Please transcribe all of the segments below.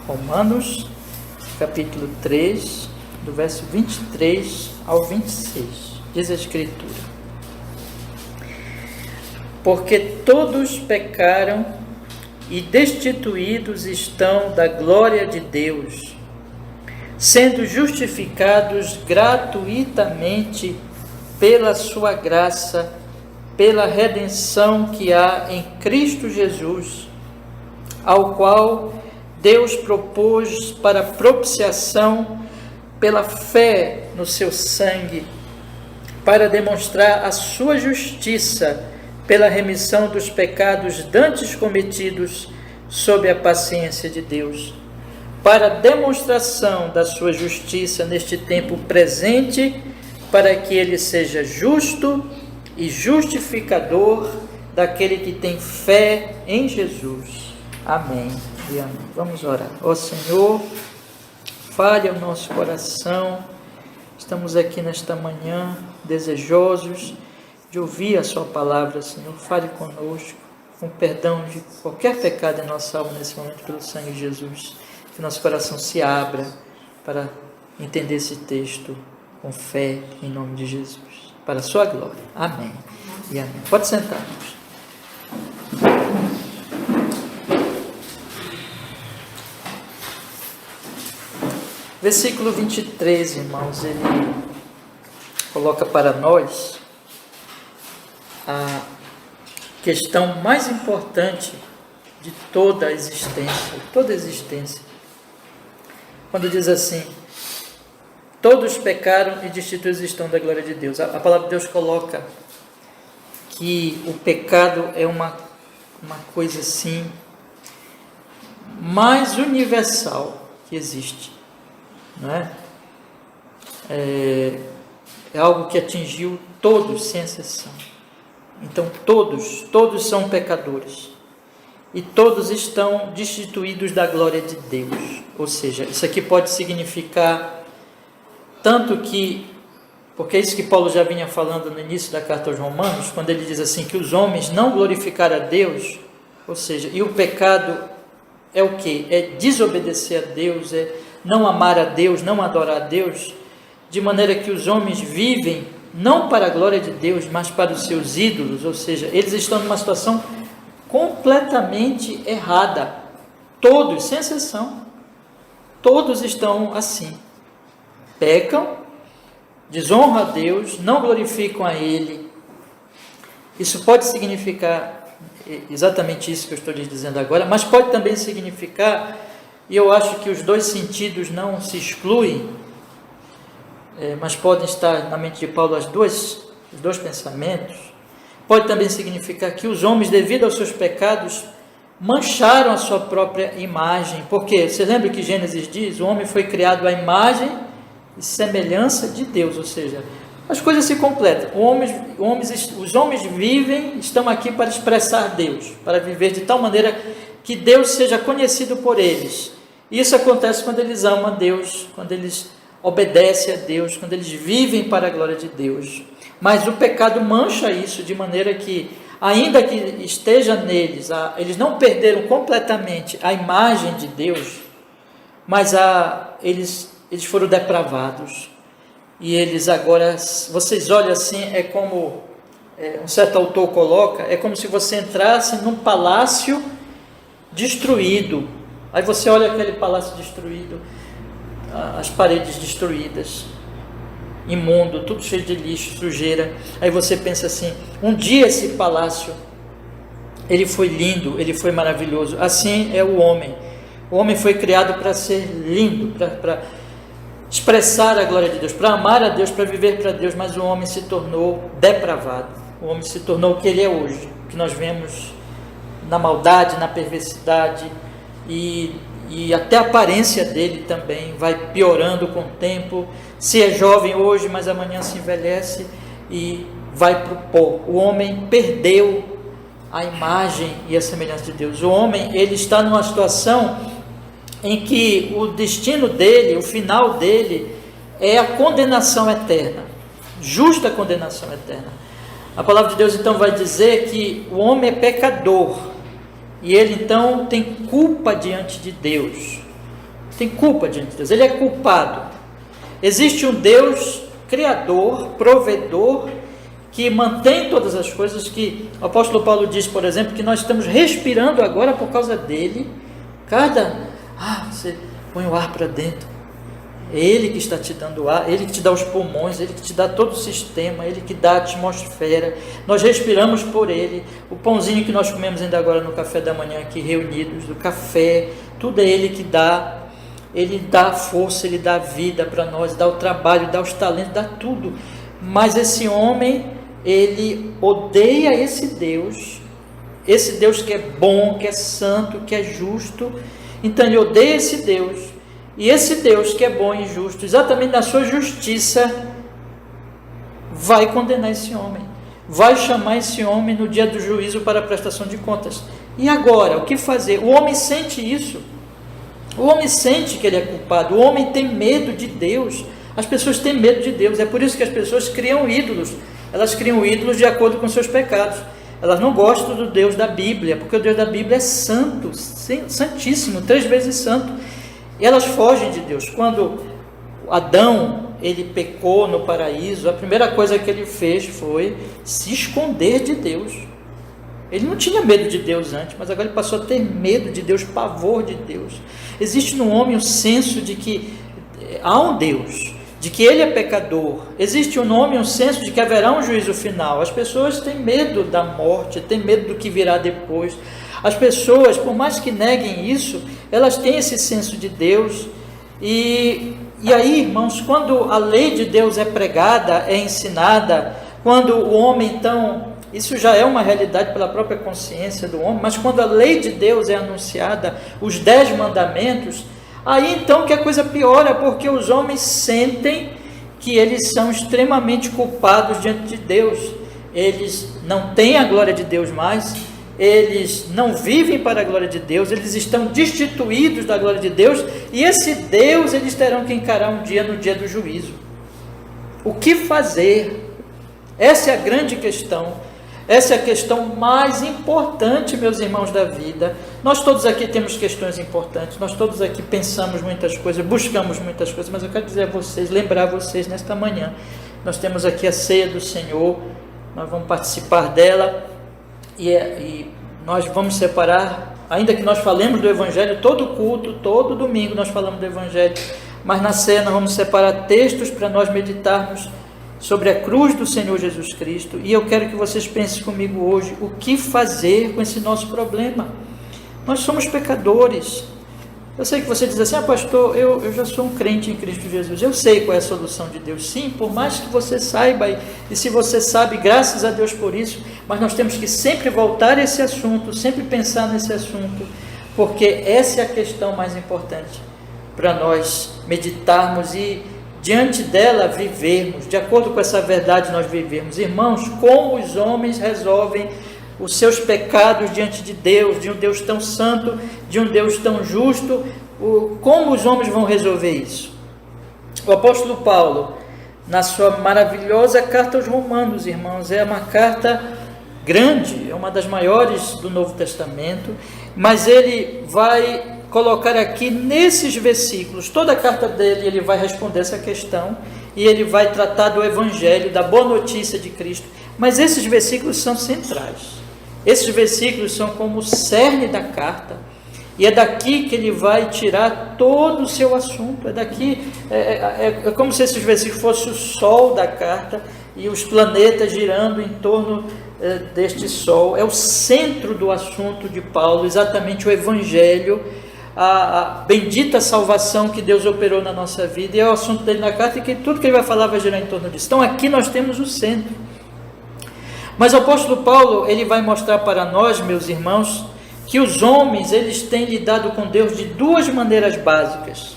Romanos, capítulo 3, do verso 23 ao 26. Diz a Escritura: porque todos pecaram e destituídos estão da glória de Deus, sendo justificados gratuitamente pela sua graça, pela redenção que há em Cristo Jesus, ao qual Deus propôs para propiciação pela fé no seu sangue, para demonstrar a sua justiça pela remissão dos pecados dantes cometidos sob a paciência de Deus, para demonstração da sua justiça neste tempo presente, para que ele seja justo e justificador daquele que tem fé em Jesus. Amém e amém. Vamos orar. Ó Senhor, fale ao nosso coração. Estamos aqui nesta manhã desejosos de ouvir a sua palavra, Senhor. Fale conosco, com perdão de qualquer pecado em nossa alma nesse momento, pelo sangue de Jesus. Que nosso coração se abra para entender esse texto com fé, em nome de Jesus, para a sua glória. Amém e amém. Pode sentar, irmãos. Versículo 23, irmãos, ele coloca para nós a questão mais importante de toda a existência. Quando diz assim: todos pecaram e destituídos estão da glória de Deus. A palavra de Deus coloca que o pecado é uma coisa assim mais universal que existe, não é? É algo que atingiu todos sem exceção. Então todos são pecadores e todos estão destituídos da glória de Deus. Ou seja, isso aqui pode significar tanto que, porque é isso que Paulo já vinha falando no início da carta aos Romanos, quando ele diz assim, que os homens não glorificaram a Deus, ou seja, e o pecado é o quê? É desobedecer a Deus, é não amar a Deus, não adorar a Deus, de maneira que os homens vivem não para a glória de Deus, mas para os seus ídolos, ou seja, eles estão numa situação completamente errada. Todos, sem exceção, todos estão assim. Pecam, desonram a Deus, não glorificam a Ele. Isso pode significar exatamente isso que eu estou lhes dizendo agora, mas pode também significar, e eu acho que os dois sentidos não se excluem, mas podem estar na mente de Paulo os dois pensamentos. Pode também significar que os homens, devido aos seus pecados, mancharam a sua própria imagem. Porque você lembra que Gênesis diz: o homem foi criado à imagem e semelhança de Deus, ou seja, as coisas se completam. Os homens vivem, estão aqui para expressar Deus, para viver de tal maneira que Deus seja conhecido por eles. Isso acontece quando eles amam a Deus, quando eles obedecem a Deus, quando eles vivem para a glória de Deus. Mas o pecado mancha isso, de maneira que, ainda que esteja neles, eles não perderam completamente a imagem de Deus, mas eles foram depravados. E eles agora, vocês olham assim, é como um certo autor coloca, é como se você entrasse num palácio destruído. Aí você olha aquele palácio destruído, as paredes destruídas, imundo, tudo cheio de lixo, sujeira. Aí você pensa assim: um dia esse palácio, ele foi lindo, ele foi maravilhoso. Assim é o homem. O homem foi criado para ser lindo, para expressar a glória de Deus, para amar a Deus, para viver para Deus, mas o homem se tornou depravado. O homem se tornou o que ele é hoje, que nós vemos na maldade, na perversidade, e até a aparência dele também vai piorando com o tempo. Se é jovem hoje, mas amanhã se envelhece e vai para o pó. O homem perdeu a imagem e a semelhança de Deus. O homem, ele está numa situação em que o destino dele, o final dele, é a condenação eterna, justa condenação eterna. A palavra de Deus então vai dizer que o homem é pecador, e ele então tem culpa diante de Deus. tem culpa diante de Deus, ele é culpado. Existe um Deus criador, provedor, que mantém todas as coisas, que o apóstolo Paulo diz, por exemplo, que nós estamos respirando agora por causa dele. Você põe o ar para dentro, é ele que está te dando o ar, ele que te dá os pulmões, ele que te dá todo o sistema, ele que dá a atmosfera, nós respiramos por ele. O pãozinho que nós comemos ainda agora no café da manhã aqui reunidos, o café, tudo é ele que dá. Ele dá força, ele dá vida para nós, dá o trabalho, dá os talentos, dá tudo. Mas esse homem, ele odeia esse Deus que é bom, que é santo, que é justo. Então ele odeia esse Deus, e esse Deus que é bom e justo, exatamente na sua justiça, vai condenar esse homem, vai chamar esse homem no dia do juízo para a prestação de contas. E agora, o que fazer? O homem sente isso, o homem sente que ele é culpado, o homem tem medo de Deus, as pessoas têm medo de Deus, é por isso que as pessoas criam ídolos, elas criam ídolos de acordo com seus pecados. Elas não gostam do Deus da Bíblia, porque o Deus da Bíblia é santo, santíssimo, 3 vezes santo. E elas fogem de Deus. Quando Adão, ele pecou no paraíso, a primeira coisa que ele fez foi se esconder de Deus. Ele não tinha medo de Deus antes, mas agora ele passou a ter medo de Deus, pavor de Deus. Existe no homem o senso de que há um Deus, de que ele é pecador. Existe no homem um senso de que haverá um juízo final. As pessoas têm medo da morte, têm medo do que virá depois. As pessoas, por mais que neguem isso, elas têm esse senso de Deus. E aí, irmãos, quando a lei de Deus é pregada, é ensinada, quando o homem, então, isso já é uma realidade pela própria consciência do homem, mas quando a lei de Deus é anunciada, os 10 mandamentos, aí então que a coisa piora, porque os homens sentem que eles são extremamente culpados diante de Deus. Eles não têm a glória de Deus mais, eles não vivem para a glória de Deus, eles estão destituídos da glória de Deus, e esse Deus eles terão que encarar um dia, no dia do juízo. O que fazer? Essa é a grande questão. Essa é a questão mais importante, meus irmãos da vida. Nós todos aqui temos questões importantes, nós todos aqui pensamos muitas coisas, buscamos muitas coisas, mas eu quero dizer a vocês, lembrar vocês nesta manhã, nós temos aqui a ceia do Senhor, nós vamos participar dela, e nós vamos separar, ainda que nós falemos do Evangelho, todo culto, todo domingo nós falamos do Evangelho, mas na ceia nós vamos separar textos para nós meditarmos sobre a cruz do Senhor Jesus Cristo. E eu quero que vocês pensem comigo hoje, o que fazer com esse nosso problema? Nós somos pecadores. Eu sei que você diz assim, pastor, eu já sou um crente em Cristo Jesus, eu sei qual é a solução de Deus. Sim, por mais que você saiba, e se você sabe, graças a Deus por isso, mas nós temos que sempre voltar a esse assunto, sempre pensar nesse assunto, porque essa é a questão mais importante para nós meditarmos e diante dela vivermos, de acordo com essa verdade nós vivermos. Irmãos, como os homens resolvem os seus pecados diante de Deus, de um Deus tão santo, de um Deus tão justo, como os homens vão resolver isso? O apóstolo Paulo, na sua maravilhosa carta aos Romanos, irmãos, é uma carta grande, é uma das maiores do Novo Testamento, mas ele vai colocar aqui nesses versículos, toda a carta dele, ele vai responder essa questão, e ele vai tratar do Evangelho, da boa notícia de Cristo, mas esses versículos são centrais. Esses versículos são como o cerne da carta, e é daqui que ele vai tirar todo o seu assunto. É daqui, é como se esses versículos fossem o sol da carta, e os planetas girando em torno deste sol. É o centro do assunto de Paulo, exatamente o Evangelho, a bendita salvação que Deus operou na nossa vida, e é o assunto dele na carta, e que tudo que ele vai falar vai girar em torno disso. Então aqui nós temos o centro. Mas o apóstolo Paulo, ele vai mostrar para nós, meus irmãos, que os homens, eles têm lidado com Deus de 2 maneiras básicas,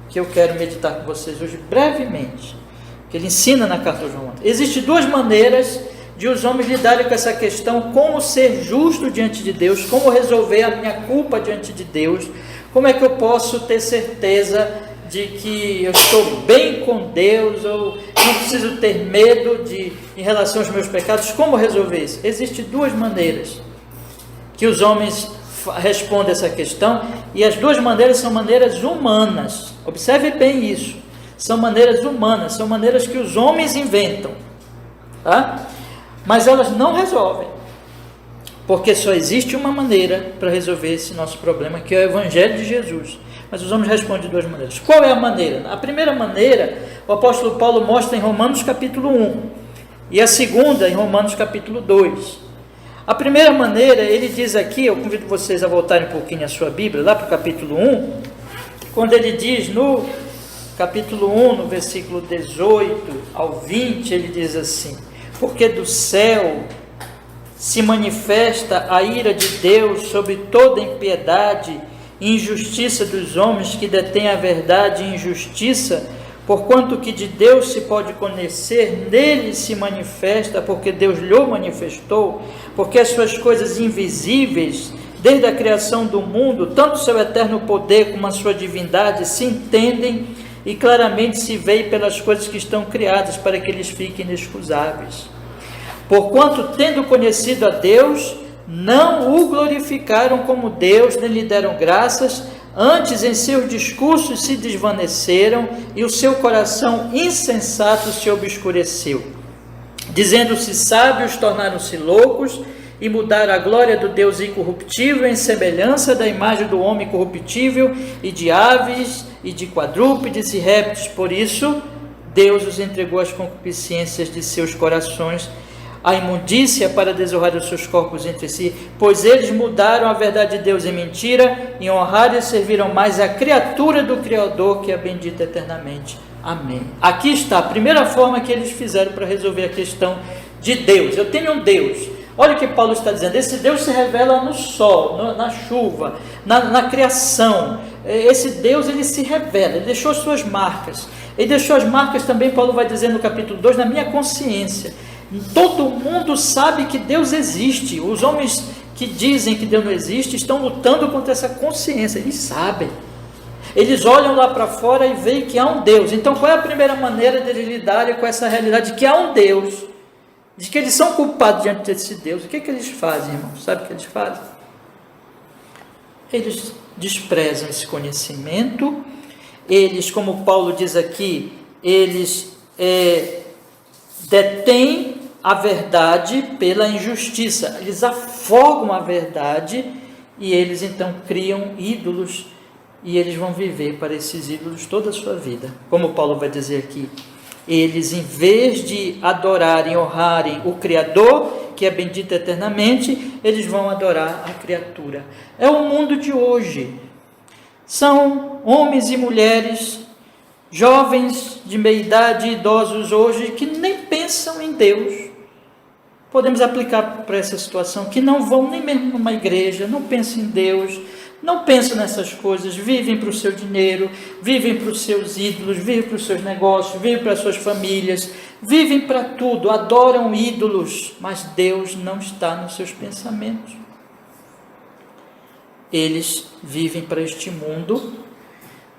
que eu quero meditar com vocês hoje brevemente, que ele ensina na carta aos Romanos. Existem 2 maneiras de os homens lidarem com essa questão, como ser justo diante de Deus, como resolver a minha culpa diante de Deus, como é que eu posso ter certeza de que eu estou bem com Deus, ou não preciso ter medo em relação aos meus pecados. Como resolver isso? Existem 2 maneiras que os homens respondem essa questão, e as duas maneiras são maneiras humanas. Observe bem isso. São maneiras humanas, são maneiras que os homens inventam, tá? Mas elas não resolvem, porque só existe uma maneira para resolver esse nosso problema, que é o Evangelho de Jesus. Mas os homens respondem de duas maneiras. Qual é a maneira? A primeira maneira, o apóstolo Paulo mostra em Romanos capítulo 1, e a segunda em Romanos capítulo 2. A primeira maneira, ele diz aqui, eu convido vocês a voltarem um pouquinho a sua Bíblia, lá para o capítulo 1, quando ele diz no capítulo 1, no versículo 18 ao 20, ele diz assim: porque do céu se manifesta a ira de Deus sobre toda impiedade e injustiça dos homens que detêm a verdade e injustiça, porquanto que de Deus se pode conhecer, nele se manifesta, porque Deus lhe manifestou, porque as suas coisas invisíveis, desde a criação do mundo, tanto o seu eterno poder como a sua divindade, se entendem e claramente se veem pelas coisas que estão criadas, para que eles fiquem inexcusáveis. Porquanto, tendo conhecido a Deus, não o glorificaram como Deus, nem lhe deram graças, antes em seus discursos se desvaneceram, e o seu coração insensato se obscureceu. Dizendo-se sábios, tornaram-se loucos, e mudaram a glória do Deus incorruptível em semelhança da imagem do homem corruptível, e de aves, e de quadrúpedes e répteis. Por isso, Deus os entregou às concupiscências de seus corações, a imundícia, para desonrar os seus corpos entre si, pois eles mudaram a verdade de Deus em mentira, e honraram e serviram mais a criatura do Criador, que é bendita eternamente. Amém. Aqui está a primeira forma que eles fizeram para resolver a questão de Deus. Eu tenho um Deus. Olha o que Paulo está dizendo. Esse Deus se revela no sol, na chuva, na criação. Esse Deus, ele se revela, ele deixou as suas marcas. Ele deixou as marcas também, Paulo vai dizer no capítulo 2, na minha consciência. Todo mundo sabe que Deus existe. Os homens que dizem que Deus não existe estão lutando contra essa consciência. Eles sabem. Eles olham lá para fora e veem que há um Deus. Então, qual é a primeira maneira de eles lidarem com essa realidade de que há um Deus, de que eles são culpados diante desse Deus? O que é que eles fazem, irmãos? Sabe o que eles fazem? Eles desprezam esse conhecimento. Eles, como Paulo diz aqui, eles detêm a verdade pela injustiça. Eles afogam a verdade e eles então criam ídolos, e eles vão viver para esses ídolos toda a sua vida. Como Paulo vai dizer aqui, eles, em vez de adorarem, honrarem o Criador, que é bendito eternamente, eles vão adorar a criatura. É o mundo de hoje. São homens e mulheres, jovens de meia idade, idosos hoje, que nem pensam em Deus. Podemos aplicar para essa situação, que não vão nem mesmo numa igreja, não pensam em Deus, não pensam nessas coisas, vivem para o seu dinheiro, vivem para os seus ídolos, vivem para os seus negócios, vivem para as suas famílias, vivem para tudo, adoram ídolos, mas Deus não está nos seus pensamentos. Eles vivem para este mundo,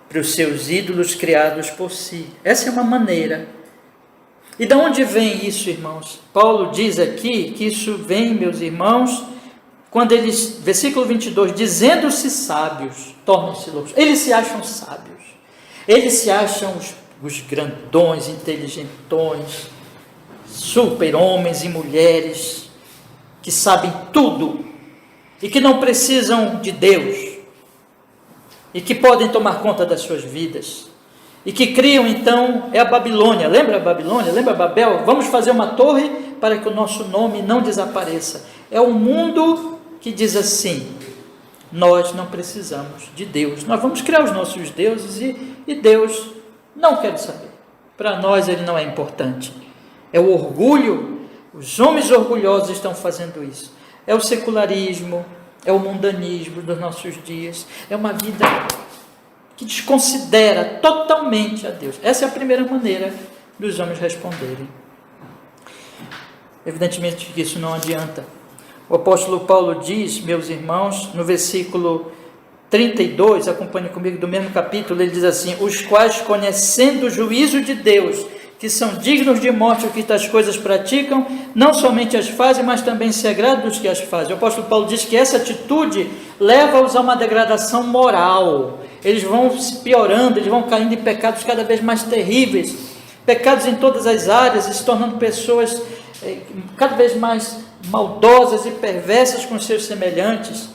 para os seus ídolos criados por si. Essa é uma maneira. E de onde vem isso, irmãos? Paulo diz aqui que isso vem, meus irmãos, quando eles, versículo 22, dizendo-se sábios, tornam-se loucos. Eles se acham sábios. Eles se acham os grandões, inteligentões, super-homens e mulheres que sabem tudo e que não precisam de Deus e que podem tomar conta das suas vidas e que criam, então, é a Babilônia. Lembra a Babilônia? Lembra Babel? Vamos fazer uma torre para que o nosso nome não desapareça. É o mundo que diz assim: nós não precisamos de Deus, nós vamos criar os nossos deuses e Deus não quer saber. Para nós ele não é importante. É o orgulho, os homens orgulhosos estão fazendo isso. É o secularismo, é o mundanismo dos nossos dias, é uma vida que desconsidera totalmente a Deus. Essa é a primeira maneira dos homens responderem. Evidentemente que isso não adianta. O apóstolo Paulo diz, meus irmãos, no versículo 32, acompanhe comigo, do mesmo capítulo, ele diz assim: os quais, conhecendo o juízo de Deus, que são dignos de morte o que tais coisas praticam, não somente as fazem, mas também se agradam dos que as fazem. O apóstolo Paulo diz que essa atitude leva-os a uma degradação moral. Eles vão se piorando, eles vão caindo em pecados cada vez mais terríveis, pecados em todas as áreas, se tornando pessoas cada vez mais maldosas e perversas com seus semelhantes.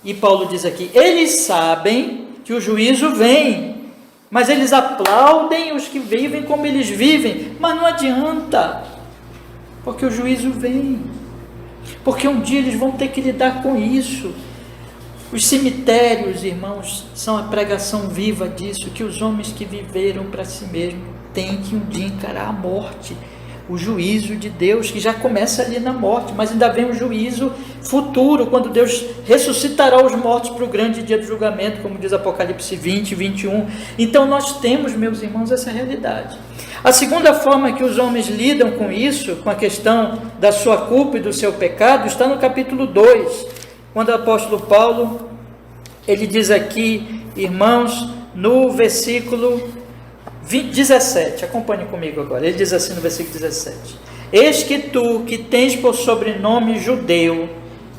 E Paulo diz aqui, eles sabem que o juízo vem, mas eles aplaudem os que vivem como eles vivem, mas não adianta, porque o juízo vem, porque um dia eles vão ter que lidar com isso. Os cemitérios, irmãos, são a pregação viva disso, que os homens que viveram para si mesmos têm que um dia encarar a morte, o juízo de Deus, que já começa ali na morte, mas ainda vem o juízo futuro, quando Deus ressuscitará os mortos para o grande dia do julgamento, como diz Apocalipse 20, 21. Então nós temos, meus irmãos, essa realidade. A segunda forma que os homens lidam com isso, com a questão da sua culpa e do seu pecado, está no capítulo 2, quando o apóstolo Paulo, ele diz aqui, irmãos, no versículo 17, acompanhe comigo agora, ele diz assim no versículo 17, eis que tu, que tens por sobrenome judeu,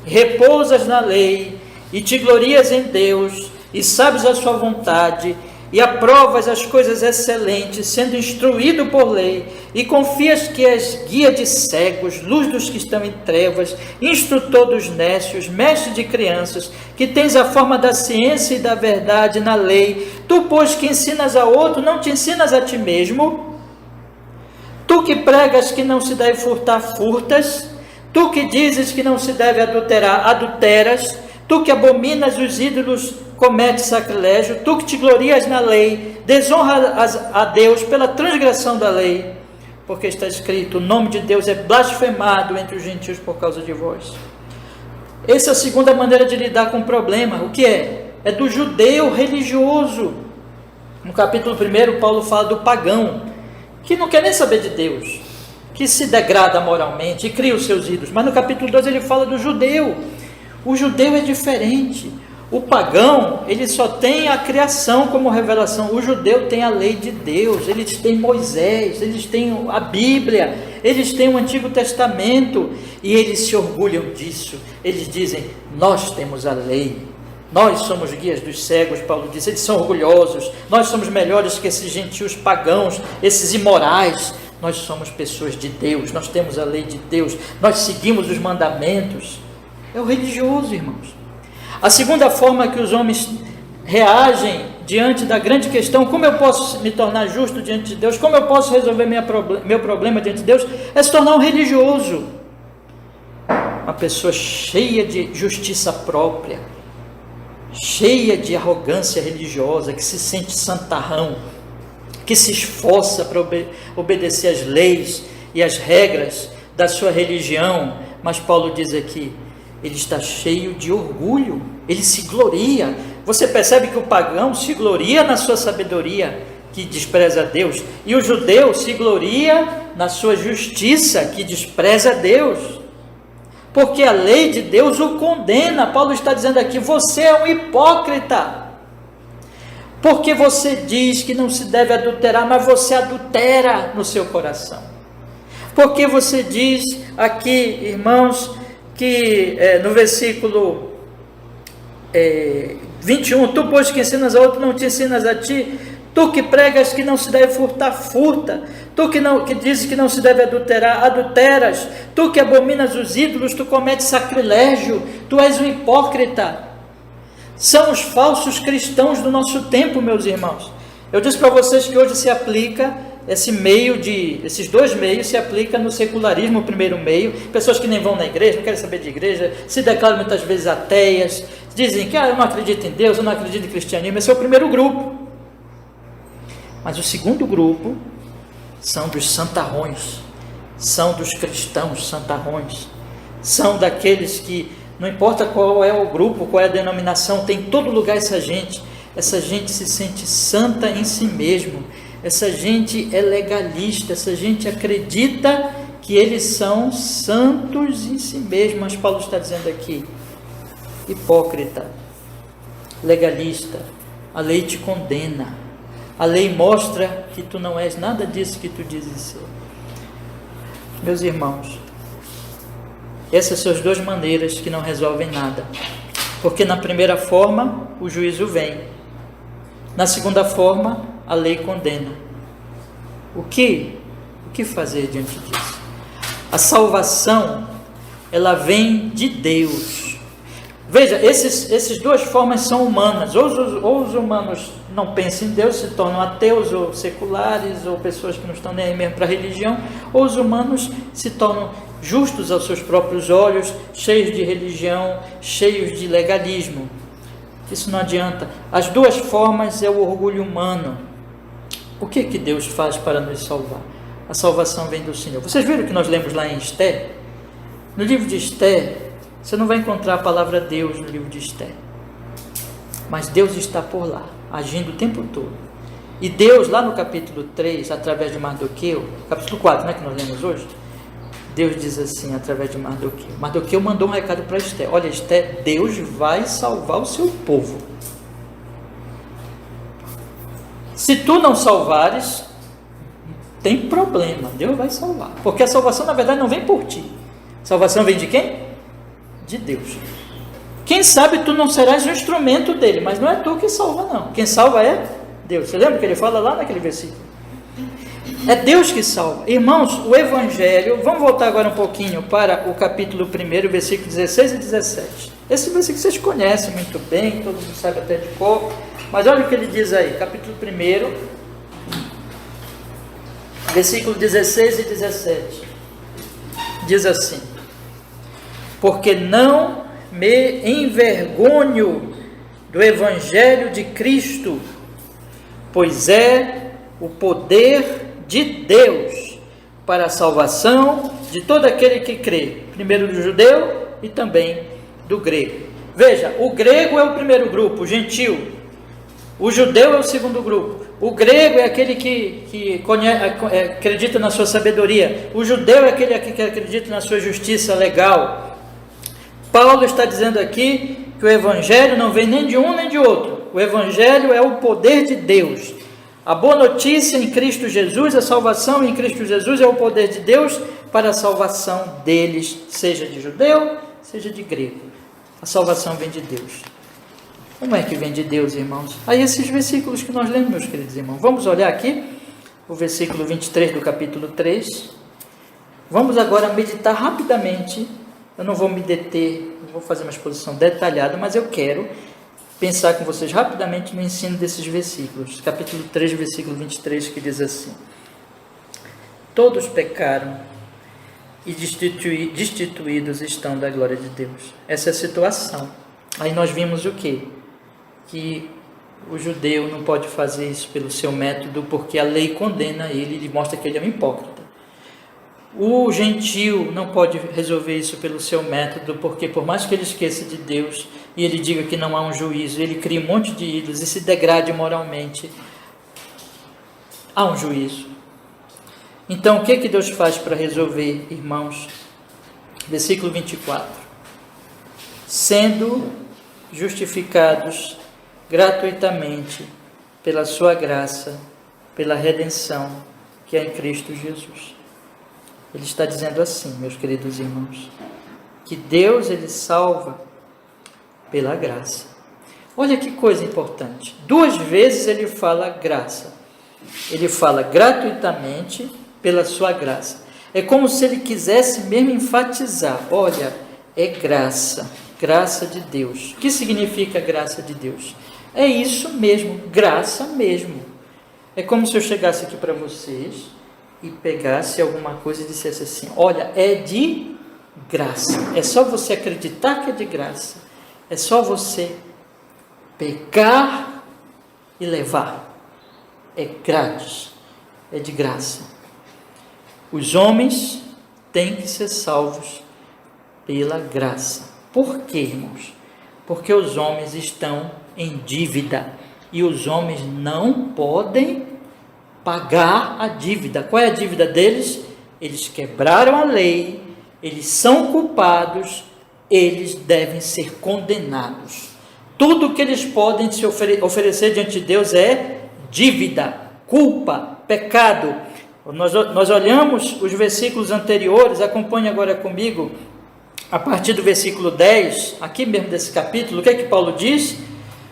repousas na lei, e te glorias em Deus, e sabes a sua vontade, e aprovas as coisas excelentes, sendo instruído por lei, e confias que és guia de cegos, luz dos que estão em trevas, instrutor dos nécios, mestre de crianças, que tens a forma da ciência e da verdade na lei, tu, pois, que ensinas a outro, não te ensinas a ti mesmo? Tu que pregas que não se deve furtar, furtas? Tu que dizes que não se deve adulterar, adulteras? Tu que abominas os ídolos, cometes sacrilégio? Tu que te glorias na lei, desonra a Deus pela transgressão da lei, porque está escrito, o nome de Deus é blasfemado entre os gentios por causa de vós. Essa é a segunda maneira de lidar com o problema. O que é? É do judeu religioso. No capítulo 1, Paulo fala do pagão, que não quer nem saber de Deus, que se degrada moralmente e cria os seus ídolos. Mas no capítulo 2 ele fala do judeu. O judeu é diferente. O pagão, ele só tem a criação como revelação. O judeu tem a lei de Deus, eles têm Moisés, eles têm a Bíblia, eles têm o Antigo Testamento, e eles se orgulham disso. Eles dizem, nós temos a lei, nós somos guias dos cegos, Paulo diz. Eles são orgulhosos, nós somos melhores que esses gentios pagãos, esses imorais. Nós somos pessoas de Deus, nós temos a lei de Deus, nós seguimos os mandamentos. É o religioso, irmãos. A segunda forma que os homens reagem diante da grande questão, como eu posso me tornar justo diante de Deus, como eu posso resolver meu problema diante de Deus, é se tornar um religioso, uma pessoa cheia de justiça própria, cheia de arrogância religiosa, que se sente santarrão, que se esforça para obedecer às leis e às regras da sua religião. Mas Paulo diz aqui, ele está cheio de orgulho, ele se gloria. Você percebe que o pagão se gloria na sua sabedoria, que despreza a Deus, e o judeu se gloria na sua justiça, que despreza a Deus, porque a lei de Deus o condena. Paulo está dizendo aqui, você é um hipócrita, porque você diz que não se deve adulterar, mas você adultera no seu coração. Porque você diz aqui, irmãos, que no versículo 21, tu, pois, que ensinas a outro, não te ensinas a ti? Tu que pregas que não se deve furtar, furta. Tu que dizes que não se deve adulterar, adulteras. Tu que abominas os ídolos, tu cometes sacrilégio. Tu és um hipócrita. São os falsos cristãos do nosso tempo, meus irmãos. Eu disse para vocês que hoje se aplica esses dois meios se aplica no secularismo. O primeiro meio, pessoas que nem vão na igreja, não querem saber de igreja, se declaram muitas vezes ateias, dizem que eu não acredito em Deus, eu não acredito em cristianismo. Esse é o primeiro grupo. Mas o segundo grupo são dos santarrões, são dos cristãos santarrões, são daqueles que, não importa qual é o grupo, qual é a denominação, tem em todo lugar essa gente se sente santa em si mesmo, essa gente é legalista, essa gente acredita que eles são santos em si mesmos. Mas Paulo está dizendo aqui, hipócrita, legalista, a lei te condena, A lei mostra que tu não és nada disso que tu dizes ser. Meus irmãos, essas são as duas maneiras que não resolvem nada. Porque na primeira forma, o juízo vem. Na segunda forma, a lei condena. O que fazer diante disso? A salvação, ela vem de Deus. Veja, essas duas formas são humanas. Ou os humanos não pensam em Deus, se tornam ateus ou seculares, ou pessoas que não estão nem aí mesmo para a religião, ou os humanos se tornam justos aos seus próprios olhos, cheios de religião, cheios de legalismo. Isso não adianta. As duas formas é o orgulho humano. O que Deus faz para nos salvar? A salvação vem do Senhor. Vocês viram que nós lemos lá em Esther? No livro de Esther, você não vai encontrar a palavra Deus no livro de Esther. Mas Deus está por lá, agindo o tempo todo. E Deus, lá no capítulo 3, através de Mardoqueu, capítulo 4, né, que nós lemos hoje, Deus diz assim, através de Mardoqueu. Mardoqueu mandou um recado para Esther. Olha, Esther, Deus vai salvar o seu povo. Se tu não salvares, tem problema, Deus vai salvar. Porque a salvação, na verdade, não vem por ti. A salvação vem de quem? De Deus. Quem sabe tu não serás um instrumento dele, mas não é tu que salva, não. Quem salva é Deus. Você lembra que ele fala lá naquele versículo? É Deus que salva. Irmãos, o Evangelho, vamos voltar agora um pouquinho para o capítulo 1, versículo 16 e 17. Esse versículo vocês conhecem muito bem, todo mundo sabe até de cor, mas olha o que ele diz aí, capítulo 1, versículo 16 e 17. Diz assim: porque não me envergonho do Evangelho de Cristo, pois é o poder de Deus para a salvação de todo aquele que crê, primeiro do judeu e também do grego. Veja, o grego é o primeiro grupo, o gentil. O judeu é o segundo grupo. O grego é aquele que acredita na sua sabedoria. O judeu é aquele que acredita na sua justiça legal. Paulo está dizendo aqui que o Evangelho não vem nem de um nem de outro. O Evangelho é o poder de Deus. A boa notícia em Cristo Jesus, a salvação em Cristo Jesus é o poder de Deus para a salvação deles, seja de judeu, seja de grego. A salvação vem de Deus. Como é que vem de Deus, irmãos? Aí esses versículos que nós lemos, meus queridos irmãos. Vamos olhar aqui o versículo 23 do capítulo 3. Vamos agora meditar rapidamente. Eu não vou me deter, não vou fazer uma exposição detalhada, mas eu quero pensar com vocês rapidamente no ensino desses versículos. Capítulo 3, versículo 23, que diz assim: todos pecaram e destituídos estão da glória de Deus. Essa é a situação. Aí nós vimos o quê? Que o judeu não pode fazer isso pelo seu método, porque a lei condena ele mostra que ele é um hipócrita. O gentil não pode resolver isso pelo seu método, porque por mais que ele esqueça de Deus e ele diga que não há um juízo, ele cria um monte de ídolos e se degrade moralmente, há um juízo. Então, o que Deus faz para resolver, irmãos? Versículo 24. Sendo justificados gratuitamente pela sua graça, pela redenção que é em Cristo Jesus. Ele está dizendo assim, meus queridos irmãos, que Deus, ele salva pela graça. Olha que coisa importante. 2 vezes ele fala graça. Ele fala gratuitamente pela sua graça. É como se ele quisesse mesmo enfatizar, olha, é graça, graça de Deus. O que significa graça de Deus? É isso mesmo, graça mesmo. É como se eu chegasse aqui para vocês e pegasse alguma coisa e dissesse assim, olha, é de graça. É só você acreditar que é de graça. É só você pegar e levar. É grátis, é de graça. Os homens têm que ser salvos pela graça. Por quê, irmãos? Porque os homens estão em dívida e os homens não podem pagar a dívida. Qual é a dívida deles? Eles quebraram a lei, eles são culpados, eles devem ser condenados. Tudo que eles podem se oferecer diante de Deus é dívida, culpa, pecado. Nós olhamos os versículos anteriores, acompanhe agora comigo, a partir do versículo 10, aqui mesmo desse capítulo, o que é que Paulo diz?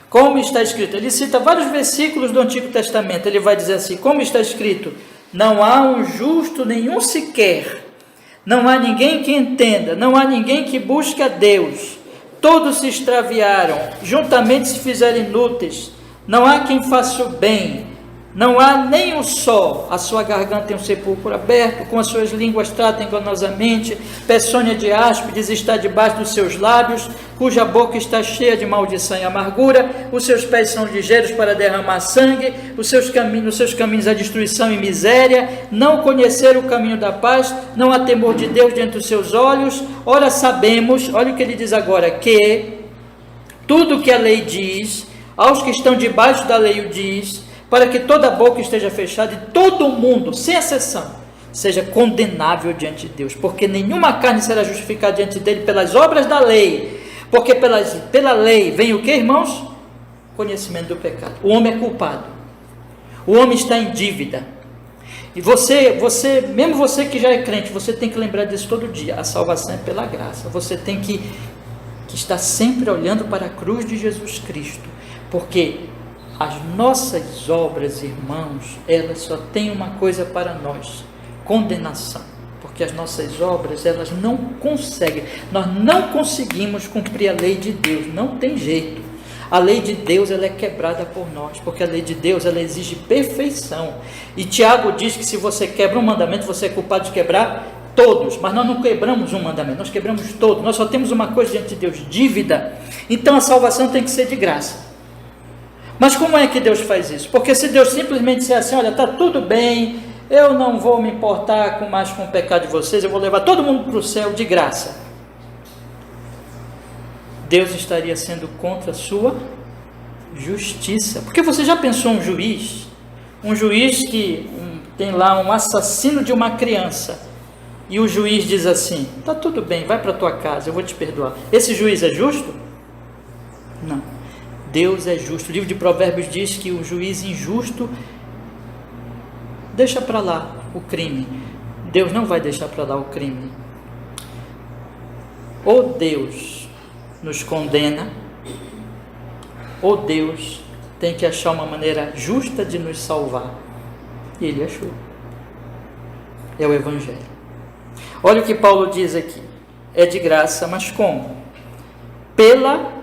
Como está escrito? Ele cita vários versículos do Antigo Testamento, ele vai dizer assim, como está escrito, não há um justo nenhum sequer, não há ninguém que entenda, não há ninguém que busque a Deus, todos se extraviaram, juntamente se fizeram inúteis, não há quem faça o bem, não há nem um só, a sua garganta tem um sepulcro aberto, com as suas línguas trata enganosamente, peçonha de áspides está debaixo dos seus lábios, cuja boca está cheia de maldição e amargura, os seus pés são ligeiros para derramar sangue, os seus caminhos a destruição e miséria, não conheceram o caminho da paz, não há temor de Deus diante dos seus olhos. Ora sabemos, olha o que ele diz agora, que tudo o que a lei diz, aos que estão debaixo da lei o diz, para que toda a boca esteja fechada e todo mundo, sem exceção, seja condenável diante de Deus, porque nenhuma carne será justificada diante dele pelas obras da lei, porque pela lei vem o que, irmãos? Conhecimento do pecado. O homem é culpado, o homem está em dívida, e mesmo você que já é crente, você tem que lembrar disso todo dia, a salvação é pela graça, você tem que estar sempre olhando para a cruz de Jesus Cristo, porque as nossas obras, irmãos, elas só têm uma coisa para nós, condenação, porque as nossas obras, elas não conseguem, nós não conseguimos cumprir a lei de Deus, não tem jeito, a lei de Deus, ela é quebrada por nós, porque a lei de Deus, ela exige perfeição, e Tiago diz que se você quebra um mandamento, você é culpado de quebrar todos, mas nós não quebramos um mandamento, nós quebramos todos, nós só temos uma coisa diante de Deus, dívida, então a salvação tem que ser de graça. Mas como é que Deus faz isso? Porque se Deus simplesmente disser assim, olha, está tudo bem, eu não vou me importar mais com o pecado de vocês, eu vou levar todo mundo para o céu de graça, Deus estaria sendo contra a sua justiça. Porque você já pensou um juiz que tem lá um assassino de uma criança, e o juiz diz assim, está tudo bem, vai para a tua casa, eu vou te perdoar. Esse juiz é justo? Não. Deus é justo. O livro de Provérbios diz que o juiz injusto deixa para lá o crime. Deus não vai deixar para lá o crime. Ou Deus nos condena, ou Deus tem que achar uma maneira justa de nos salvar. E Ele achou. É o Evangelho. Olha o que Paulo diz aqui. É de graça, mas como?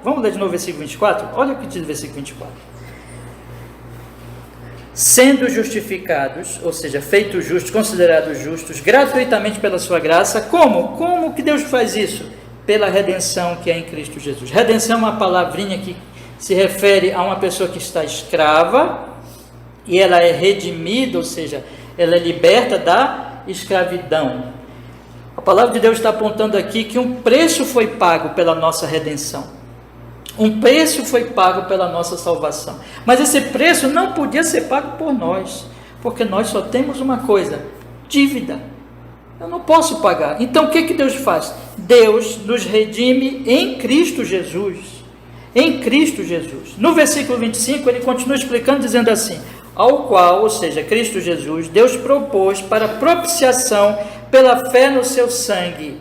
Vamos ler de novo o versículo 24? Olha o que diz o versículo 24. Sendo justificados, ou seja, feitos justos, considerados justos, gratuitamente pela sua graça, como? Como que Deus faz isso? Pela redenção que é em Cristo Jesus. Redenção é uma palavrinha que se refere a uma pessoa que está escrava, e ela é redimida, ou seja, ela é liberta da escravidão. A palavra de Deus está apontando aqui que um preço foi pago pela nossa redenção. Um preço foi pago pela nossa salvação. Mas esse preço não podia ser pago por nós, porque nós só temos uma coisa, dívida. Eu não posso pagar. Então o que Deus faz? Deus nos redime em Cristo Jesus. Em Cristo Jesus. No versículo 25 ele continua explicando, dizendo assim, ao qual, ou seja, Cristo Jesus, Deus propôs para propiciação pela fé no seu sangue,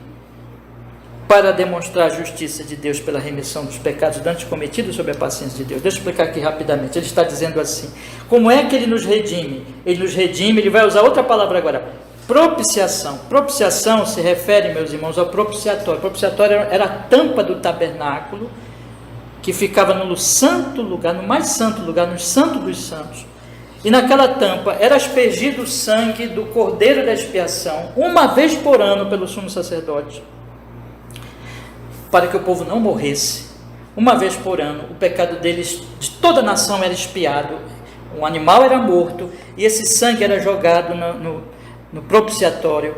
para demonstrar a justiça de Deus pela remissão dos pecados dantes cometidos sob a paciência de Deus. Deixa eu explicar aqui rapidamente. Ele está dizendo assim, como é que ele nos redime? Ele nos redime, ele vai usar outra palavra agora, propiciação. Propiciação se refere, meus irmãos, ao propiciatório. O propiciatório era a tampa do tabernáculo, que ficava no santo lugar, no mais santo lugar, no santo dos santos. E naquela tampa era aspergido o sangue do cordeiro da expiação, uma vez por ano pelo sumo sacerdote, para que o povo não morresse. Uma vez por ano, o pecado deles, de toda a nação, era expiado, um animal era morto, e esse sangue era jogado no propiciatório.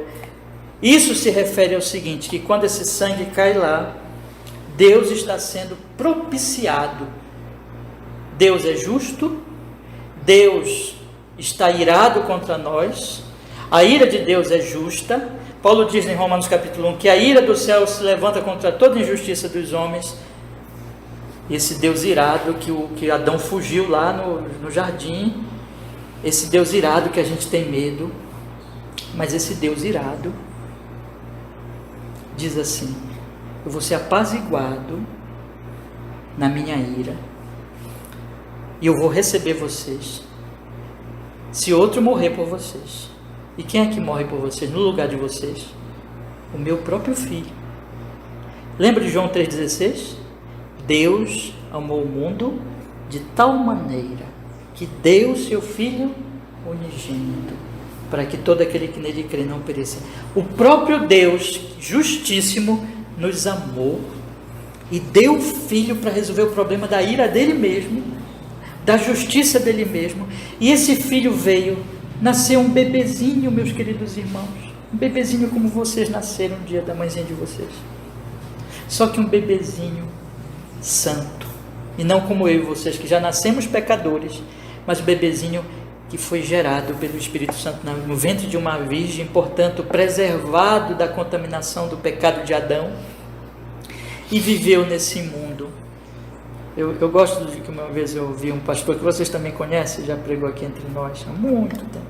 Isso se refere ao seguinte, que quando esse sangue cai lá, Deus está sendo propiciado. Deus é justo, Deus está irado contra nós, a ira de Deus é justa. Paulo diz em Romanos capítulo 1 que a ira do céu se levanta contra toda injustiça dos homens. Esse Deus irado que Adão fugiu lá no jardim, esse Deus irado que a gente tem medo, mas esse Deus irado diz assim: eu vou ser apaziguado na minha ira, e eu vou receber vocês, se outro morrer por vocês. E quem é que morre por vocês, no lugar de vocês? O meu próprio filho. Lembra de João 3,16? Deus amou o mundo de tal maneira que deu seu Filho unigênito, para que todo aquele que nele crê não pereça. O próprio Deus justíssimo nos amou e deu o Filho para resolver o problema da ira dele mesmo, da justiça dele mesmo. E esse Filho veio, nasceu um bebezinho, meus queridos irmãos, um bebezinho como vocês nasceram no dia da mãezinha de vocês, só que um bebezinho santo, e não como eu e vocês que já nascemos pecadores, mas o bebezinho que foi gerado pelo Espírito Santo no ventre de uma virgem, portanto preservado da contaminação do pecado de Adão, e viveu nesse mundo. Eu gosto de que uma vez eu ouvi um pastor que vocês também conhecem, já pregou aqui entre nós há muito tempo,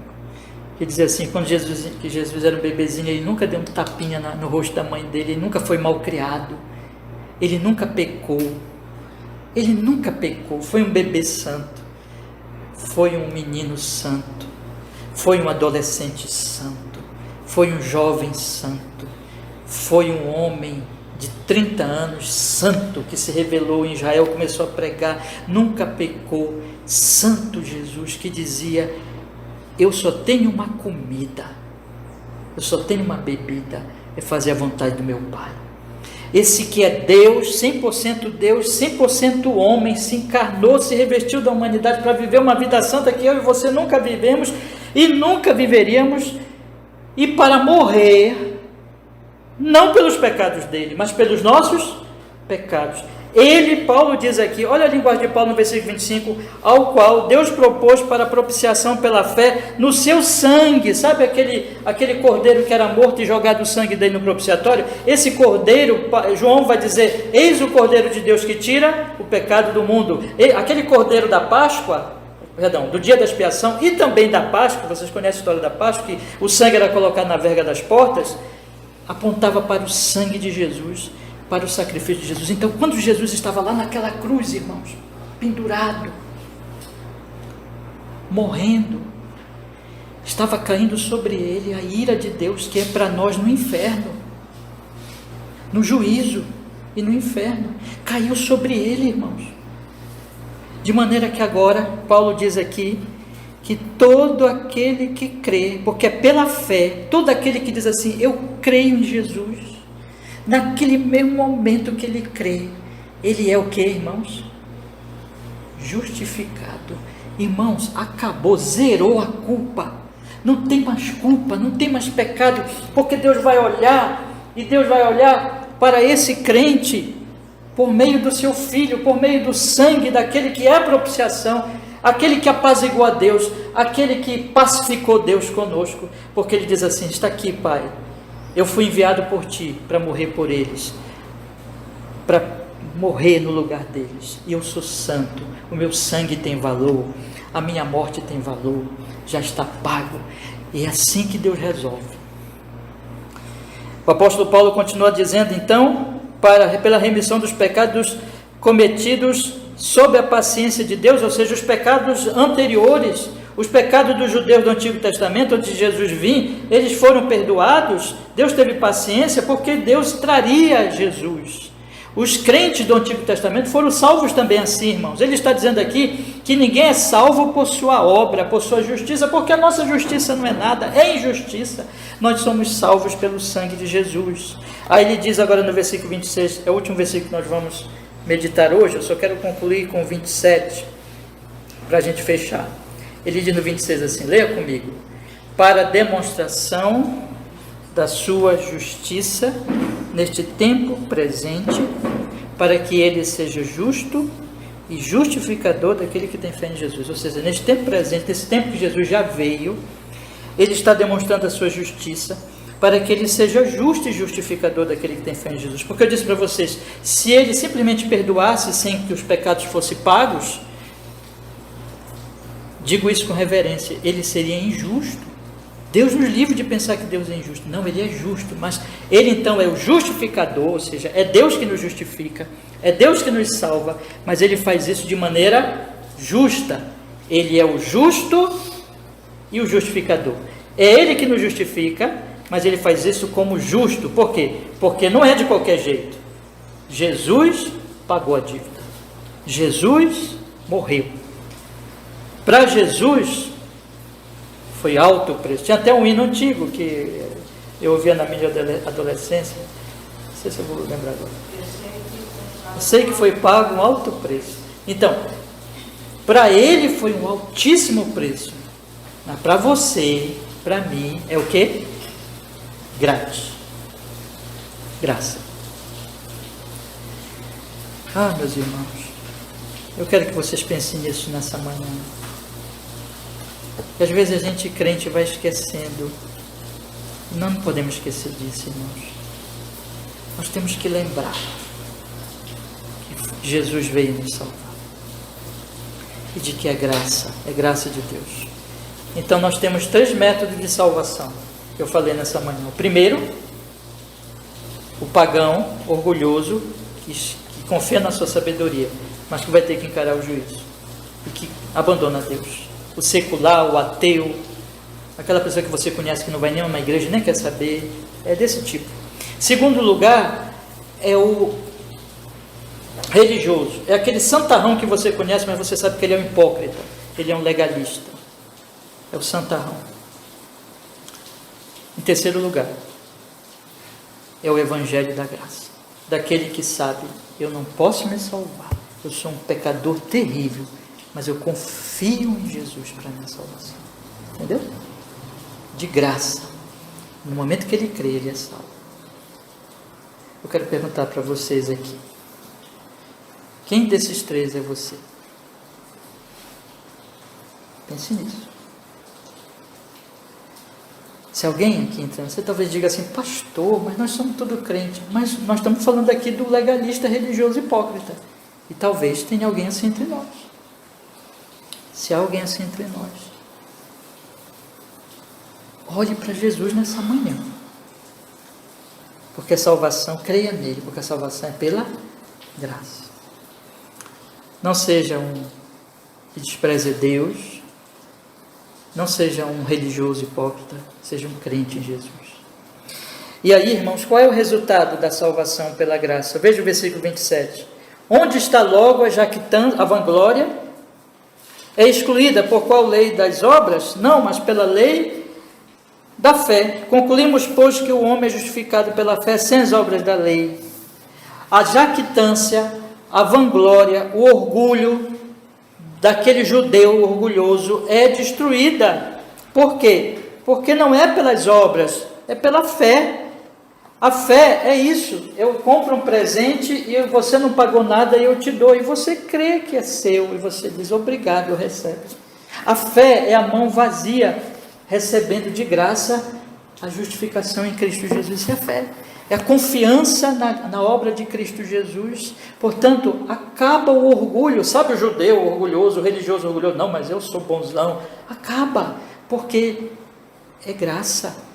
que dizia assim, quando Jesus era um bebezinho, ele nunca deu um tapinha no rosto da mãe dele, ele nunca foi mal criado, ele nunca pecou, foi um bebê santo, foi um menino santo, foi um adolescente santo, foi um jovem santo, foi um homem de 30 anos santo, que se revelou em Israel, começou a pregar, nunca pecou, santo Jesus, que dizia: eu só tenho uma comida, eu só tenho uma bebida, é fazer a vontade do meu Pai. Esse que é Deus, 100% homem, se encarnou, se revestiu da humanidade para viver uma vida santa que eu e você nunca vivemos e nunca viveríamos, e para morrer, não pelos pecados dele, mas pelos nossos pecados. Ele, Paulo diz aqui, olha a linguagem de Paulo no versículo 25, ao qual Deus propôs para propiciação pela fé no seu sangue. Sabe aquele cordeiro que era morto e jogado o sangue dele no propiciatório? Esse cordeiro, João vai dizer, eis o cordeiro de Deus que tira o pecado do mundo. Aquele cordeiro da Páscoa, do dia da expiação e também da Páscoa, vocês conhecem a história da Páscoa, que o sangue era colocado na verga das portas, apontava para o sangue de Jesus, para o sacrifício de Jesus. Então, quando Jesus estava lá naquela cruz, irmãos, pendurado, morrendo, estava caindo sobre ele a ira de Deus, que é para nós no inferno, no juízo e no inferno, caiu sobre ele, irmãos, de maneira que agora, Paulo diz aqui, que todo aquele que crê, porque é pela fé, todo aquele que diz assim, eu creio em Jesus, naquele mesmo momento que ele crê, ele é o que, irmãos? Justificado. Irmãos, acabou, zerou a culpa, não tem mais culpa, não tem mais pecado, porque Deus vai olhar, e Deus vai olhar para esse crente, por meio do seu Filho, por meio do sangue daquele que é a propiciação, aquele que apaziguou a Deus, aquele que pacificou Deus conosco, porque ele diz assim, está aqui, Pai, eu fui enviado por Ti para morrer por eles, para morrer no lugar deles, e eu sou santo, o meu sangue tem valor, a minha morte tem valor, já está pago, e é assim que Deus resolve. O apóstolo Paulo continua dizendo, então, pela remissão dos pecados cometidos sob a paciência de Deus, ou seja, os pecados anteriores, os pecados dos judeus do Antigo Testamento, antes de Jesus vir, eles foram perdoados. Deus teve paciência porque Deus traria Jesus. Os crentes do Antigo Testamento foram salvos também assim, irmãos. Ele está dizendo aqui que ninguém é salvo por sua obra, por sua justiça, porque a nossa justiça não é nada, é injustiça. Nós somos salvos pelo sangue de Jesus. Aí ele diz agora no versículo 26, é o último versículo que nós vamos meditar hoje, eu só quero concluir com o 27, para a gente fechar. Ele diz no 26 assim, leia comigo, para demonstração da sua justiça neste tempo presente, para que ele seja justo e justificador daquele que tem fé em Jesus. Ou seja, neste tempo presente, nesse tempo que Jesus já veio, ele está demonstrando a sua justiça, para que ele seja justo e justificador daquele que tem fé em Jesus. Porque eu disse para vocês, se ele simplesmente perdoasse sem que os pecados fossem pagos, digo isso com reverência, ele seria injusto. Deus nos livre de pensar que Deus é injusto. Não, ele é justo, mas ele então é o justificador, ou seja, é Deus que nos justifica, é Deus que nos salva, mas ele faz isso de maneira justa. Ele é o justo e o justificador. É ele que nos justifica, mas ele faz isso como justo. Por quê? Porque não é de qualquer jeito. Jesus pagou a dívida. Jesus morreu. Para Jesus foi alto o preço. Tinha até um hino antigo que eu ouvia na minha adolescência. Não sei se eu vou lembrar agora. Eu sei que foi pago um alto preço. Então, para ele foi um altíssimo preço. Mas para você, para mim, é o quê? Grátis. Graça. Ah, meus irmãos, eu quero que vocês pensem nisso nessa manhã. E às vezes a gente crente vai esquecendo. Não podemos esquecer disso, irmãos. Nós temos que lembrar que Jesus veio nos salvar. E de que é graça de Deus. Então nós temos 3 métodos de salvação, que eu falei nessa manhã. O primeiro, o pagão orgulhoso, que confia na sua sabedoria, mas que vai ter que encarar o juízo, e que abandona Deus. O secular, o ateu, aquela pessoa que você conhece que não vai nem a uma igreja, nem quer saber, é desse tipo. Segundo lugar, é o religioso, é aquele santarrão que você conhece, mas você sabe que ele é um hipócrita, ele é um legalista, é o santarrão. Em terceiro lugar, é o evangelho da graça, daquele que sabe, eu não posso me salvar, eu sou um pecador terrível, mas eu confio em Jesus para a minha salvação. Entendeu? De graça. No momento que ele crê, ele é salvo. Eu quero perguntar para vocês aqui. Quem desses 3 é você? Pense nisso. Se alguém aqui entrando, você talvez diga assim, pastor, mas nós somos todos crentes. Mas nós estamos falando aqui do legalista religioso hipócrita. E talvez tenha alguém assim entre nós. Se há alguém assim entre nós, olhe para Jesus nessa manhã. Porque a salvação, creia nele, porque a salvação é pela graça. Não seja um que despreze Deus, não seja um religioso hipócrita, seja um crente em Jesus. E aí, irmãos, qual é o resultado da salvação pela graça? Veja o versículo 27. Onde está logo a jactância, a vanglória? É excluída por qual lei das obras? Não, mas pela lei da fé. Concluímos, pois, que o homem é justificado pela fé sem as obras da lei. A jactância, a vanglória, o orgulho daquele judeu orgulhoso é destruída. Por quê? Porque não é pelas obras, é pela fé. A fé é isso, eu compro um presente e você não pagou nada e eu te dou, e você crê que é seu, e você diz obrigado, eu recebo. A fé é a mão vazia, recebendo de graça a justificação em Cristo Jesus. Isso é a fé, é a confiança na obra de Cristo Jesus. Portanto, acaba o orgulho, sabe o judeu orgulhoso, o religioso orgulhoso, não, mas eu sou bonzão. Acaba, porque é graça.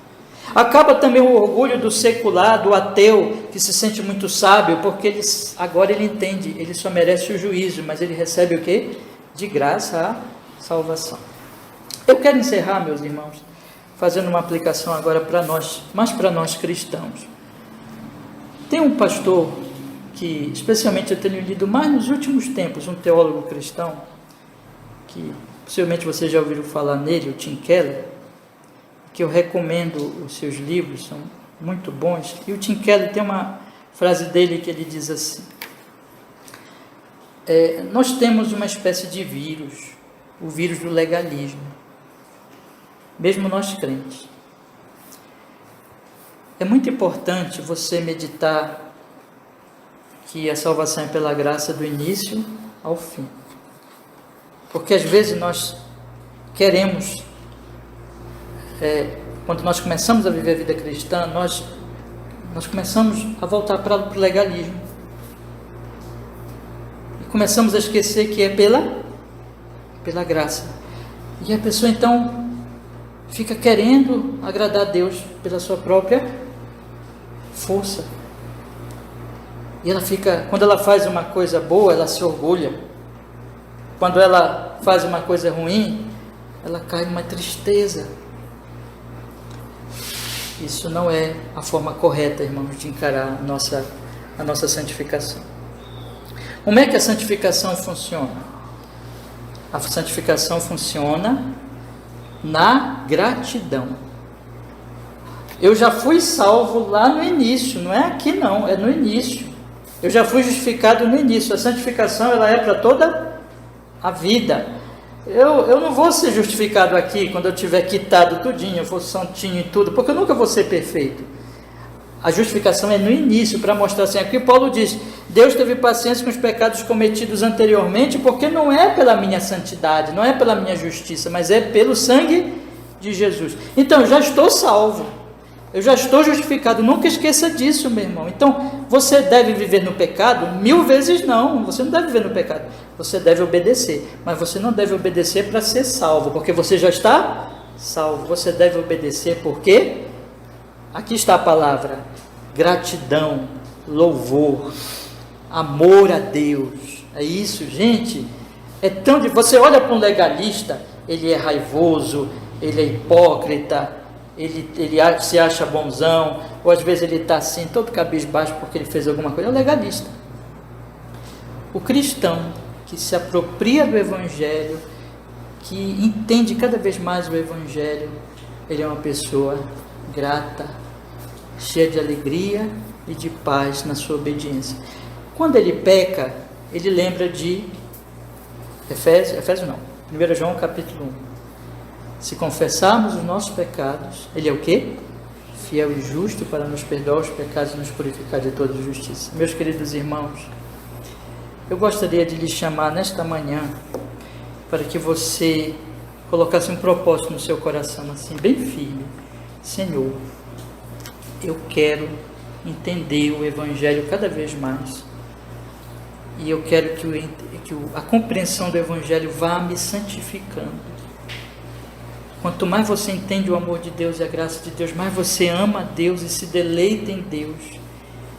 Acaba também o orgulho do secular, do ateu, que se sente muito sábio, porque agora ele entende, ele só merece o juízo, mas ele recebe o quê? De graça a salvação. Eu quero encerrar, meus irmãos, fazendo uma aplicação agora para nós, mais para nós cristãos. Tem um pastor que, especialmente eu tenho lido mais nos últimos tempos, um teólogo cristão, que possivelmente vocês já ouviram falar nele, o Tim Keller, que eu recomendo os seus livros, são muito bons. E o Tim Keller tem uma frase dele que ele diz assim: nós temos uma espécie de vírus, o vírus do legalismo, mesmo nós crentes. É muito importante você meditar que a salvação é pela graça do início ao fim, porque às vezes nós queremos, quando nós começamos a viver a vida cristã, nós começamos a voltar para o legalismo. E começamos a esquecer que é pela graça. E a pessoa então fica querendo agradar a Deus pela sua própria força. E ela fica, quando ela faz uma coisa boa, ela se orgulha. Quando ela faz uma coisa ruim, ela cai numa tristeza. Isso não é a forma correta, irmãos, de encarar a nossa santificação. Como é que a santificação funciona? A santificação funciona na gratidão. Eu já fui salvo lá no início, não é aqui não, é no início. Eu já fui justificado no início. A santificação, ela é para toda a vida. Eu não vou ser justificado aqui quando eu tiver quitado tudinho, eu for santinho e tudo, porque eu nunca vou ser perfeito. A justificação é no início, para mostrar assim, aqui Paulo diz, Deus teve paciência com os pecados cometidos anteriormente, porque não é pela minha santidade, não é pela minha justiça, mas é pelo sangue de Jesus. Então, eu já estou salvo, eu já estou justificado, nunca esqueça disso, meu irmão. Então, você deve viver no pecado? 1000 vezes não, você não deve viver no pecado, você deve obedecer, mas você não deve obedecer para ser salvo, porque você já está salvo, você deve obedecer porque, aqui está a palavra, gratidão, louvor, amor a Deus, é isso, gente, é tão de... Você olha para um legalista, ele é raivoso, ele é hipócrita, ele se acha bonzão, ou às vezes ele está assim, todo cabisbaixo porque ele fez alguma coisa, é um legalista. O cristão que se apropria do Evangelho, que entende cada vez mais o Evangelho, ele é uma pessoa grata, cheia de alegria e de paz na sua obediência. Quando ele peca, ele lembra de Efésios não, 1 João capítulo 1. Se confessarmos os nossos pecados, ele é o quê? Fiel e justo para nos perdoar os pecados e nos purificar de toda justiça. Meus queridos irmãos, eu gostaria de lhes chamar nesta manhã para que você colocasse um propósito no seu coração, assim, bem firme. Senhor, eu quero entender o Evangelho cada vez mais. E eu quero que a compreensão do Evangelho vá me santificando. Quanto mais você entende o amor de Deus e a graça de Deus, mais você ama a Deus e se deleita em Deus,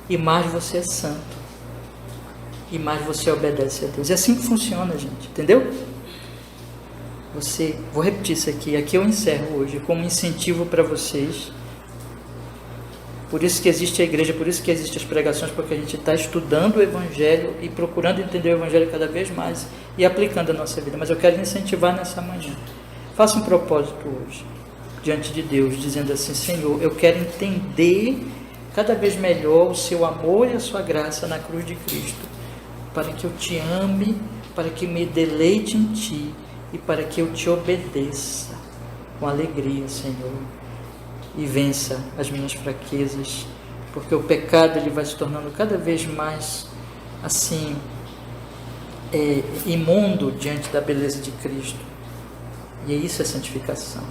e mais você é santo, e mais você obedece a Deus. É assim que funciona, gente, entendeu? Vou repetir isso aqui eu encerro hoje como incentivo para vocês. Por isso que existe a igreja, por isso que existem as pregações, porque a gente está estudando o Evangelho e procurando entender o Evangelho cada vez mais e aplicando a nossa vida. Mas eu quero incentivar nessa manhã. Faça um propósito hoje, diante de Deus, dizendo assim, Senhor, eu quero entender cada vez melhor o seu amor e a sua graça na cruz de Cristo, para que eu te ame, para que me deleite em ti e para que eu te obedeça com alegria, Senhor, e vença as minhas fraquezas, porque o pecado ele vai se tornando cada vez mais assim, imundo diante da beleza de Cristo. E isso é santificação.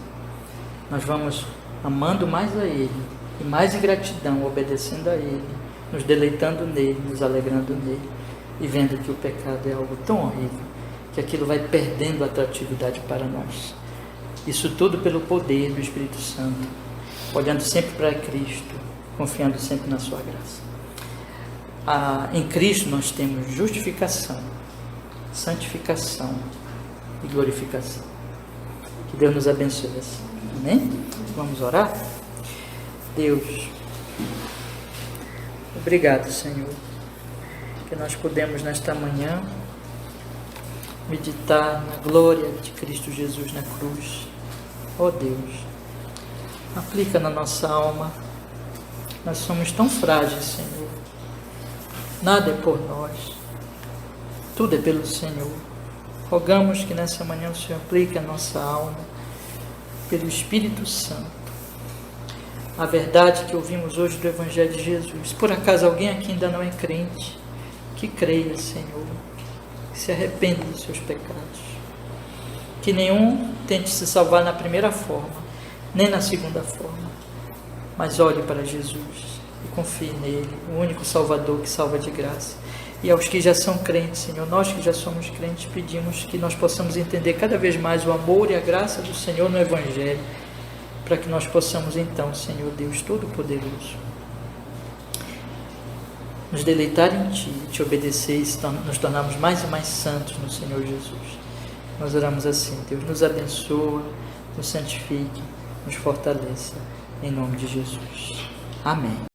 Nós vamos amando mais a Ele, e mais em gratidão, obedecendo a Ele, nos deleitando nele, nos alegrando nele, e vendo que o pecado é algo tão horrível, que aquilo vai perdendo atratividade para nós. Isso tudo pelo poder do Espírito Santo, olhando sempre para Cristo, confiando sempre na sua graça. Em Cristo nós temos justificação, santificação e glorificação. Que Deus nos abençoe. Amém? Vamos orar? Deus, obrigado, Senhor, que nós podemos nesta manhã meditar na glória de Cristo Jesus na cruz. Ó Deus, aplica na nossa alma. Nós somos tão frágeis, Senhor. Nada é por nós, tudo é pelo Senhor. Rogamos que nessa manhã o Senhor aplique a nossa alma, pelo Espírito Santo, a verdade que ouvimos hoje do Evangelho de Jesus. Por acaso alguém aqui ainda não é crente, que creia, Senhor, que se arrependa dos seus pecados, que nenhum tente se salvar na primeira forma, nem na segunda forma, mas olhe para Jesus e confie nele, o único Salvador que salva de graça. E aos que já são crentes, Senhor, nós que já somos crentes, pedimos que nós possamos entender cada vez mais o amor e a graça do Senhor no Evangelho, para que nós possamos então, Senhor Deus Todo-Poderoso, nos deleitar em Ti, Te obedecer e nos tornarmos mais e mais santos no Senhor Jesus. Nós oramos assim: Deus nos abençoa, nos santifique, nos fortaleça, em nome de Jesus. Amém.